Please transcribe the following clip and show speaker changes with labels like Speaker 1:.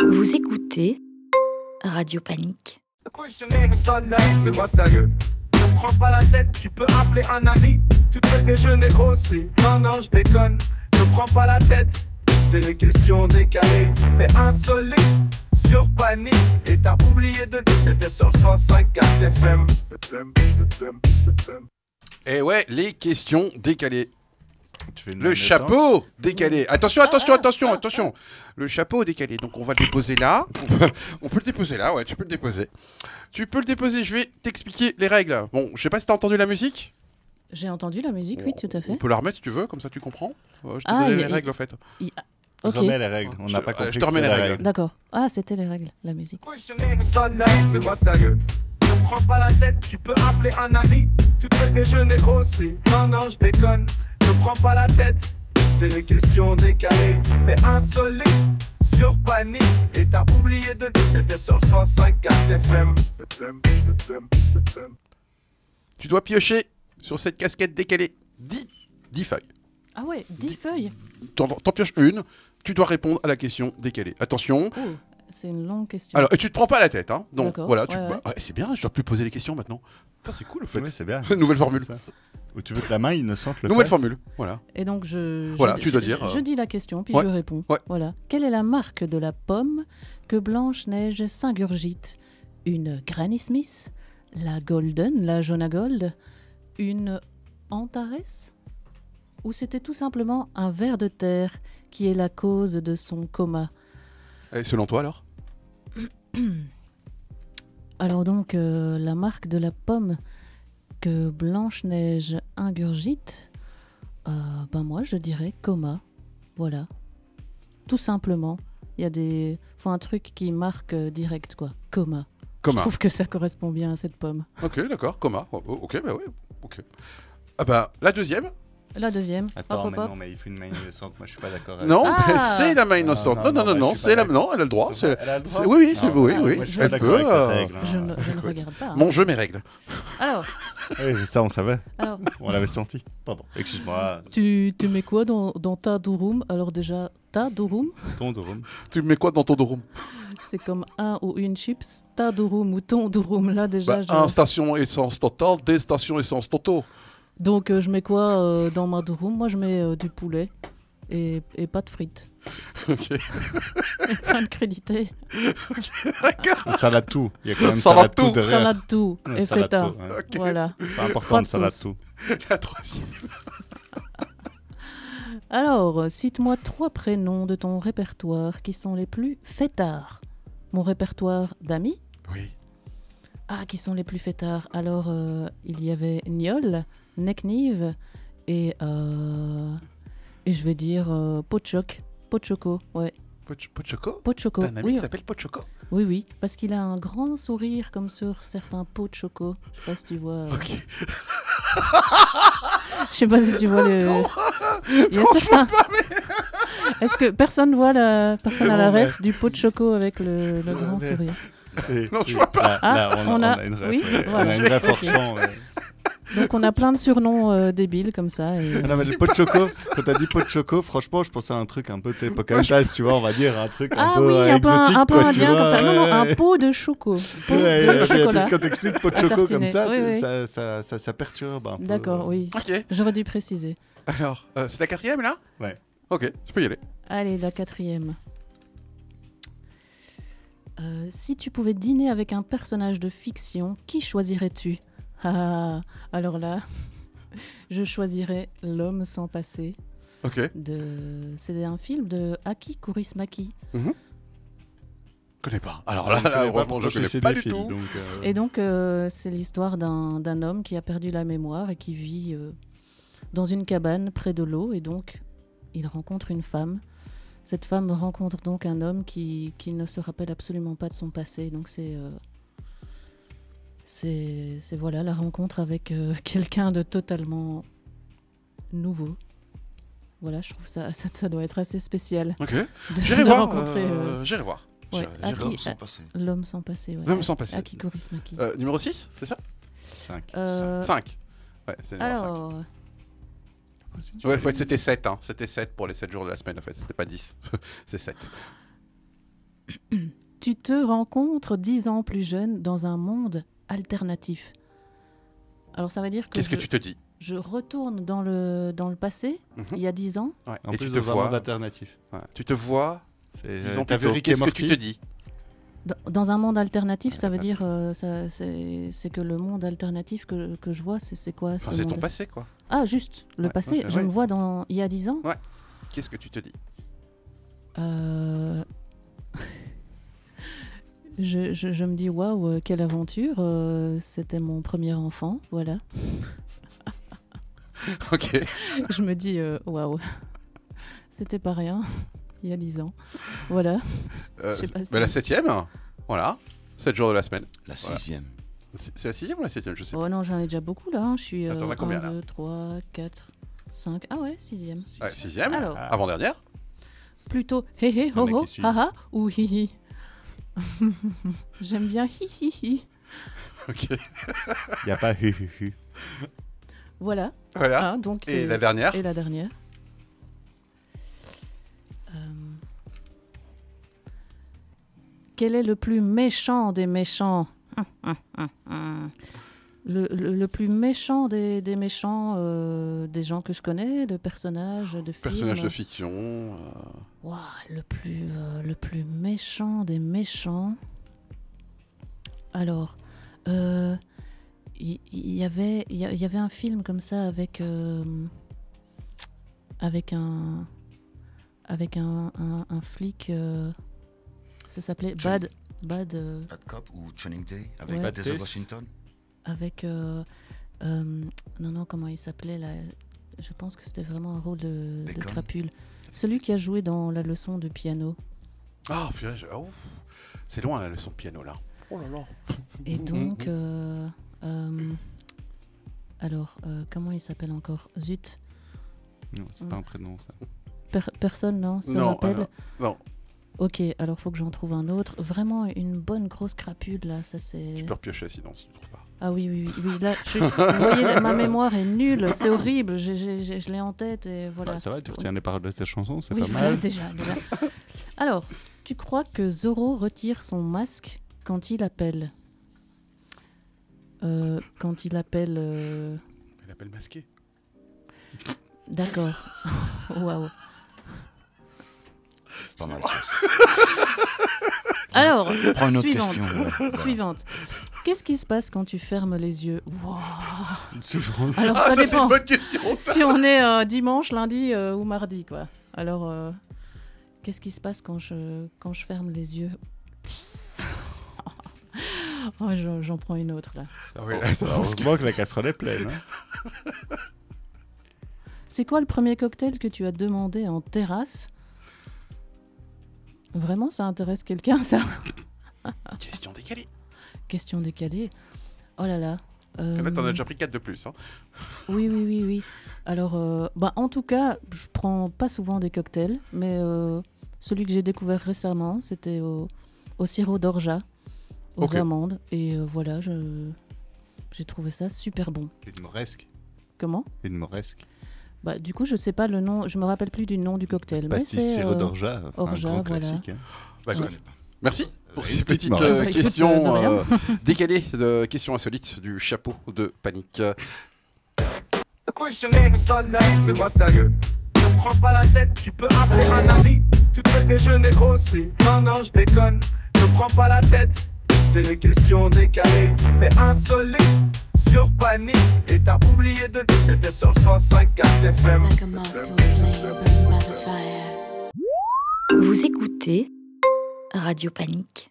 Speaker 1: Vous écoutez Radio Panique.
Speaker 2: C'est moi sérieux. Ne prends pas la tête, tu peux appeler un ami. Tu peux déjeuner grossi. Non, je déconne. Ne prends pas la tête, c'est les questions décalées. Mais insolites sur Panique. Et t'as oublié de dire c'était sur 105.4 FM.
Speaker 3: Et ouais, les questions décalées.
Speaker 4: Tu fais une
Speaker 3: Le chapeau décalé. Attention. Le chapeau décalé. Donc on va le déposer là. On peut le déposer là, ouais, tu peux le déposer. Je vais t'expliquer les règles. Bon, je sais pas si t'as entendu la musique.
Speaker 5: J'ai entendu la musique, oui, tout à fait.
Speaker 3: On peut la remettre si tu veux, comme ça tu comprends. Je te donne les règles en fait.
Speaker 5: Ok.
Speaker 4: Remets les règles, on n'a pas compris.
Speaker 3: Je te remets les règles.
Speaker 5: D'accord. Ah, c'était les règles, la musique.
Speaker 2: C'est moi sérieux. Ne prends pas la tête, tu peux appeler un ami. Tu peux déjeuner grossi. Non, je déconne. Ne prends pas la tête, c'est les questions décalées. Mais insolites sur Panique. Et t'as oublié de dire c'était sur 105.4 FM.
Speaker 3: Tu dois piocher sur cette casquette décalée 10 feuilles.
Speaker 5: Ah ouais, 10 feuilles.
Speaker 3: T'en pioches une, tu dois répondre à la question décalée. Attention.
Speaker 5: Oh, c'est une longue question.
Speaker 3: Alors, et tu te prends pas la tête, hein. Donc
Speaker 5: D'accord,
Speaker 3: voilà,
Speaker 5: ouais.
Speaker 3: c'est bien, je dois plus poser les questions maintenant. Putain, c'est cool, en fait.
Speaker 4: Ouais, c'est bien.
Speaker 3: Nouvelle formule.
Speaker 4: Ou tu veux que la main innocente le
Speaker 3: Nouvelle
Speaker 4: fasse.
Speaker 3: formule, voilà.
Speaker 5: Et donc,
Speaker 3: tu dois dire.
Speaker 5: Je dis la question, puis
Speaker 3: ouais,
Speaker 5: je réponds.
Speaker 3: ouais.
Speaker 5: Voilà. Quelle est la marque de la pomme que Blanche-Neige s'ingurgite? Une Granny Smith? La Golden, la Jonah Gold? Une Antares? Ou c'était tout simplement un ver de terre qui est la cause de son coma?
Speaker 3: Et selon toi, alors?
Speaker 5: Alors donc, la marque de la pomme que Blanche-Neige ingurgite, moi je dirais coma. Voilà. Tout simplement. Il y a faut un truc qui marque direct, quoi. Coma. Je trouve que ça correspond bien à cette pomme.
Speaker 3: Ok, d'accord, coma. Ok, bah oui, ok. Ah bah, la deuxième.
Speaker 5: La deuxième.
Speaker 4: Attends,
Speaker 5: hop, hop, hop.
Speaker 4: non, mais il faut une main innocente. Moi, je suis pas d'accord avec
Speaker 3: Non,
Speaker 4: ça.
Speaker 3: mais c'est la main innocente. Non, c'est la... Non, elle a le droit.
Speaker 4: Elle a le droit.
Speaker 3: Oui, c'est oui.
Speaker 4: Moi, je suis pas
Speaker 3: Elle
Speaker 4: d'accord
Speaker 3: peut.
Speaker 4: avec ta règle.
Speaker 5: Je ne regarde pas. Hein.
Speaker 3: Mon jeu, mes règles.
Speaker 5: Alors,
Speaker 4: Oui, ça, on savait.
Speaker 5: alors
Speaker 4: On l'avait senti. Pardon, excuse-moi.
Speaker 5: tu mets quoi dans ta durum? Alors déjà, ta durum,
Speaker 4: Ton durum.
Speaker 3: Tu mets quoi dans ton durum?
Speaker 5: c'est comme un ou une chips. Ta durum ou ton durum, là déjà.
Speaker 3: Un station essence totale, des stations essence toto.
Speaker 5: Donc je mets quoi dans ma durum? Moi je mets du poulet et pas de frites.
Speaker 3: Ok.
Speaker 5: Et plein de crudités.
Speaker 4: Salade tout. Il y a quand même
Speaker 3: Salade
Speaker 4: salade tout
Speaker 3: tout.
Speaker 4: derrière.
Speaker 5: Salade tout
Speaker 4: Ouais,
Speaker 5: et
Speaker 4: salade
Speaker 5: feta.
Speaker 4: tout, ouais.
Speaker 3: Ok.
Speaker 5: Voilà.
Speaker 4: C'est important,
Speaker 5: Pas
Speaker 4: le
Speaker 5: de
Speaker 4: salade
Speaker 5: sauce.
Speaker 4: tout.
Speaker 3: La troisième.
Speaker 5: Alors, cite-moi 3 prénoms de ton répertoire qui sont les plus fêtards. Mon répertoire d'amis?
Speaker 3: Oui.
Speaker 5: Ah, qui sont les plus fêtards. Alors, il y avait Niol, Neknive et je vais dire Pochok. Pochoko, ouais.
Speaker 3: Pochoko?
Speaker 5: Pochoko,
Speaker 3: T'as un ami
Speaker 5: oui.
Speaker 3: qui s'appelle Pochoko?
Speaker 5: Oui, parce qu'il a un grand sourire comme sur certains pots de choco. Je sais pas si tu vois.
Speaker 3: Ok.
Speaker 5: Je sais pas si tu vois le. Il y a certains. Est-ce que personne voit personne à la ref du pot de choco avec le grand sourire?
Speaker 3: Non, je vois pas.
Speaker 4: Là, on a une ref.
Speaker 5: oui,
Speaker 4: ouais.
Speaker 5: voilà.
Speaker 4: On a une ref hors
Speaker 5: Ok.
Speaker 4: champ. Ouais.
Speaker 5: Donc on a plein de surnoms débiles comme ça. Et...
Speaker 4: Ah non, mais le pot de choco, quand t'as dit pot de choco, franchement, je pensais à un truc un peu, tu sais, Pocahontas, tu vois, on va dire, un truc un peu
Speaker 5: oui,
Speaker 4: exotique,
Speaker 5: un peu
Speaker 4: quoi, tu
Speaker 5: indien
Speaker 4: vois.
Speaker 5: comme ça. Non,
Speaker 4: ouais.
Speaker 5: un pot de choco. Pot
Speaker 4: Ouais,
Speaker 5: de
Speaker 4: et puis
Speaker 5: chocolat.
Speaker 4: quand t'expliques pot de
Speaker 5: À
Speaker 4: choco
Speaker 5: tartiner.
Speaker 4: comme ça,
Speaker 5: Oui, oui.
Speaker 4: ça perturbe un peu.
Speaker 5: D'accord, oui.
Speaker 3: Ok.
Speaker 5: J'aurais dû préciser.
Speaker 3: Alors, c'est la quatrième là?
Speaker 4: Ouais.
Speaker 3: Ok, tu peux y aller.
Speaker 5: Allez, la 4e. Si tu pouvais dîner avec un personnage de fiction, qui choisirais-tu? Ah, alors là, je choisirais L'homme sans passé.
Speaker 3: Ok.
Speaker 5: C'est un film de Aki Kaurismäki.
Speaker 3: Je connais pas. Alors
Speaker 4: Je
Speaker 3: là,
Speaker 4: connais pas,
Speaker 3: franchement,
Speaker 4: pourtant,
Speaker 3: je connais
Speaker 4: sais
Speaker 3: pas
Speaker 4: des
Speaker 3: du
Speaker 4: films,
Speaker 3: tout.
Speaker 4: donc,
Speaker 5: Et donc, c'est l'histoire d'un homme qui a perdu la mémoire et qui vit dans une cabane près de l'eau. Et donc, il rencontre une femme. Cette femme rencontre donc un homme qui ne se rappelle absolument pas de son passé. Donc, c'est voilà, la rencontre avec quelqu'un de totalement nouveau. Voilà, je trouve ça doit être assez spécial.
Speaker 3: Ok.
Speaker 5: de
Speaker 3: J'irai voir.
Speaker 5: rencontrer
Speaker 3: J'irai voir.
Speaker 5: ouais,
Speaker 3: J'irai
Speaker 5: Aki-
Speaker 3: voir.
Speaker 5: l'homme sans passé. Ouais.
Speaker 3: L'homme sans passé.
Speaker 5: Aki Kaurismäki.
Speaker 3: Numéro 6, c'est ça?
Speaker 4: 5.
Speaker 3: 5. Ouais, c'est numéro 5.
Speaker 5: Alors,
Speaker 3: Ouais, en fait, c'était 7. Hein. C'était 7 pour les 7 jours de la semaine, en fait. C'était pas 10. C'est 7.
Speaker 5: Tu te rencontres 10 ans plus jeune dans un monde alternatif. Alors ça veut dire que
Speaker 3: Qu'est-ce que tu te dis?
Speaker 5: je retourne dans le passé, il y a 10 ans.
Speaker 3: Ouais.
Speaker 4: En
Speaker 3: Et
Speaker 4: plus,
Speaker 3: tu te
Speaker 4: dans un
Speaker 3: vois.
Speaker 4: monde alternatif.
Speaker 3: Ouais. Tu te vois.
Speaker 4: C'est-
Speaker 3: Disons
Speaker 4: T'as vu
Speaker 3: plutôt,
Speaker 4: Rick et
Speaker 3: qu'est-ce que tu
Speaker 4: Morty
Speaker 3: te dis?
Speaker 5: Dans un monde alternatif, ça veut dire c'est que le monde alternatif que je vois, c'est quoi
Speaker 3: Enfin,
Speaker 5: ce
Speaker 3: c'est ton
Speaker 5: monde
Speaker 3: passé, quoi.
Speaker 5: Ah, juste, le
Speaker 3: Ouais,
Speaker 5: passé.
Speaker 3: ok,
Speaker 5: Je
Speaker 3: ouais.
Speaker 5: me vois dans il y a 10 ans.
Speaker 3: Qu'est-ce que tu te dis?
Speaker 5: Euh, je me dis, waouh, quelle aventure. C'était mon premier enfant, voilà.
Speaker 3: Ok.
Speaker 5: Je me dis, waouh, c'était pas rien, il y a 10 ans. Voilà. Je sais pas si-
Speaker 3: La 7e, voilà. 7 jours de la semaine.
Speaker 6: La
Speaker 3: Voilà.
Speaker 6: 6e.
Speaker 3: C'est la 6e ou la 7e? Je sais pas.
Speaker 5: Oh non, j'en ai déjà beaucoup là. Je suis
Speaker 3: Attends, on a combien,
Speaker 5: 1,
Speaker 3: là
Speaker 5: 2, 3, 4, 5. Ah ouais, 6e.
Speaker 3: Ouais, 6e.
Speaker 5: Alors,
Speaker 3: Avant-dernière.
Speaker 5: plutôt hé hé ho
Speaker 4: Le mec
Speaker 5: ho
Speaker 4: qui suit.
Speaker 5: haha ou hi hi. J'aime bien hi hi hi.
Speaker 3: Ok.
Speaker 4: Il n'y a pas hu hu hu.
Speaker 5: Voilà.
Speaker 3: Voilà.
Speaker 5: Ah, donc
Speaker 3: Et
Speaker 5: c'est-
Speaker 3: la dernière.
Speaker 5: Et la dernière. Quel est le plus méchant des méchants? Le plus méchant des méchants, des gens que je connais, de personnages, de films.
Speaker 3: Personnage de fiction.
Speaker 5: Ouah, le plus méchant des méchants. Alors, il y avait un film comme ça avec un flic. Ça s'appelait Bad.
Speaker 6: Bad Cop ou Training Day avec
Speaker 5: Ouais.
Speaker 6: Denzel
Speaker 4: Bad
Speaker 6: Washington.
Speaker 5: Avec non, comment il s'appelait là? Je pense que c'était vraiment un rôle de
Speaker 6: Bacon.
Speaker 5: crapule. Celui qui a joué dans la leçon de piano.
Speaker 3: Ah, purée, c'est loin la leçon de piano là. Oh là là.
Speaker 5: Et donc, alors, comment il s'appelle encore? Zut.
Speaker 4: Non, c'est pas un prénom, ça.
Speaker 5: Personne, non, se
Speaker 3: Non,
Speaker 5: rappelle.
Speaker 3: non.
Speaker 5: Ok, alors faut que j'en trouve un autre. Vraiment une bonne grosse crapule là, ça c'est.
Speaker 3: Tu peux repiocher sinon si tu trouves pas.
Speaker 5: Ah oui, là, vous voyez, ma mémoire est nulle, c'est horrible, je l'ai en tête et voilà.
Speaker 4: Bah, ça va, tu retiens les paroles de tes chansons, c'est
Speaker 5: Oui,
Speaker 4: pas
Speaker 5: voilà,
Speaker 4: mal.
Speaker 5: déjà. Alors, tu crois que Zorro retire son masque quand il appelle Quand il appelle...
Speaker 3: Elle appelle masqué.
Speaker 5: D'accord. Waouh.
Speaker 6: Pas mal. ça.
Speaker 5: Alors,
Speaker 6: Prends une autre
Speaker 5: suivante.
Speaker 6: question. ouais. Voilà.
Speaker 5: Suivante. Qu'est-ce qui se passe quand tu fermes les yeux? Wow.
Speaker 4: Souvent,
Speaker 5: Alors,
Speaker 3: Ah,
Speaker 5: ça
Speaker 3: ça c'est
Speaker 5: dépend.
Speaker 3: une bonne question ça.
Speaker 5: Si on est dimanche, lundi ou mardi, quoi. Alors, qu'est-ce qui se passe quand je ferme les yeux? Oh, j'en prends une autre, là.
Speaker 3: Ah oui, attends, parce que-
Speaker 4: heureusement que la casserole est pleine. Hein.
Speaker 5: C'est quoi le premier cocktail que tu as demandé en terrasse? Vraiment, ça intéresse quelqu'un, ça?
Speaker 3: Question décalée.
Speaker 5: Question décalée. Oh là là.
Speaker 3: Là, t'en as déjà pris 4 de plus. Hein.
Speaker 5: Oui. Alors, en tout cas, je prends pas souvent des cocktails, mais celui que j'ai découvert récemment, c'était au sirop d'orgeat, aux
Speaker 3: Ok.
Speaker 5: amandes. Et voilà, j'ai trouvé ça super bon.
Speaker 4: Une moresque.
Speaker 5: Comment?
Speaker 4: Une moresque.
Speaker 5: Bah, du coup, je sais pas le nom, je me rappelle plus du nom du cocktail. Mais
Speaker 4: Pastis
Speaker 5: c'est,
Speaker 4: sirop d'orgeat, un
Speaker 5: orgeat,
Speaker 4: grand
Speaker 5: voilà.
Speaker 4: classique. Hein.
Speaker 3: Bah,
Speaker 6: Je
Speaker 3: écoute,
Speaker 6: connais pas.
Speaker 3: merci pour
Speaker 4: Une
Speaker 3: ces
Speaker 4: petite
Speaker 3: petites
Speaker 4: marque.
Speaker 3: questions
Speaker 5: de rien.
Speaker 3: décalées, de questions insolites du chapeau de panique.
Speaker 2: The questioning sonne, c'est moi sérieux. Ne prends pas la tête, tu peux appeler un ami. Tu te fais déjeuner grossi. Non, je déconne. Ne prends pas la tête, c'est les questions décalées. Mais insolites, sur panique. Et t'as oublié de dire, c'était sur 105.4 FM.
Speaker 1: Like a moth to a flame burned by the fire. Vous écoutez Radio Panique.